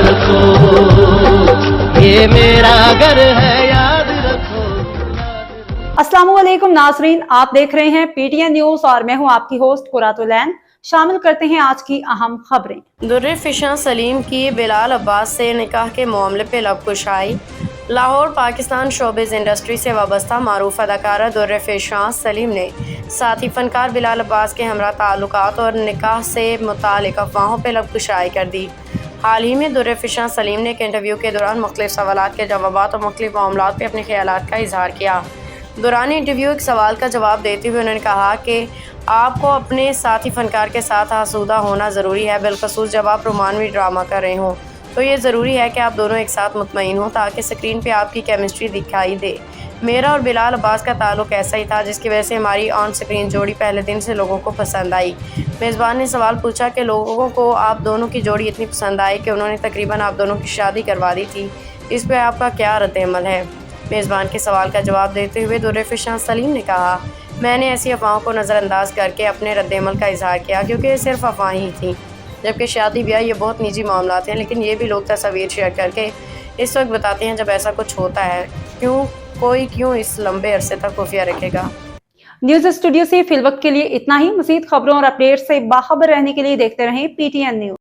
رکھو، یہ میرا گھر ہے یاد رکھو۔ السلام علیکم ناظرین، آپ دیکھ رہے ہیں پی ٹی این نیوز اور میں ہوں آپ کی ہوسٹ قرۃ العین۔ شامل کرتے ہیں آج کی اہم خبریں۔ در فشاں سلیم کی بلال عباس سے نکاح کے معاملے پہ لب کشائی۔ لاہور پاکستان شوبز انڈسٹری سے وابستہ معروف اداکارہ در فشاں سلیم نے ساتھی فنکار بلال عباس کے ہمراہ تعلقات اور نکاح سے متعلق افواہوں پہ لب کشائی کر دی۔ حال ہی میں در فشاں سلیم نے ایک انٹرویو کے دوران مختلف سوالات کے جوابات اور مختلف معاملات پہ اپنے خیالات کا اظہار کیا۔ دوران انٹرویو ایک سوال کا جواب دیتے ہوئے انہوں نے کہا کہ آپ کو اپنے ساتھی فنکار کے ساتھ آسودہ ہونا ضروری ہے، بالخصوص جب آپ رومانوی ڈرامہ کر رہے ہوں تو یہ ضروری ہے کہ آپ دونوں ایک ساتھ مطمئن ہوں تاکہ اسکرین پہ آپ کی کیمسٹری دکھائی دے۔ میرا اور بلال عباس کا تعلق ایسا ہی تھا جس کی وجہ سے ہماری آن اسکرین جوڑی پہلے دن سے لوگوں کو پسند آئی۔ میزبان نے سوال پوچھا کہ لوگوں کو آپ دونوں کی جوڑی اتنی پسند آئی کہ انہوں نے تقریباً آپ دونوں کی شادی کروا دی تھی، اس پہ آپ کا کیا رد عمل ہے؟ میزبان کے سوال کا جواب دیتے ہوئے در فشاں سلیم نے کہا، میں نے ایسی افواہوں کو نظر انداز کر کے اپنے رد عمل کا اظہار کیا کیونکہ یہ صرف افواہیں ہی تھیں، جبکہ شادی بیاہ یہ بہت نجی معاملات ہیں، لیکن یہ بھی لوگ تصاویر شیئر کر کے اس وقت بتاتے ہیں جب ایسا کچھ ہوتا ہے، کیوں اس لمبے عرصے تک خفیہ رکھے گا۔ نیوز اسٹوڈیو سے فی الوقت کے لیے اتنا ہی۔ مزید خبروں اور اپڈیٹ سے باخبر رہنے کے لیے دیکھتے رہیں پی ٹی این نیوز۔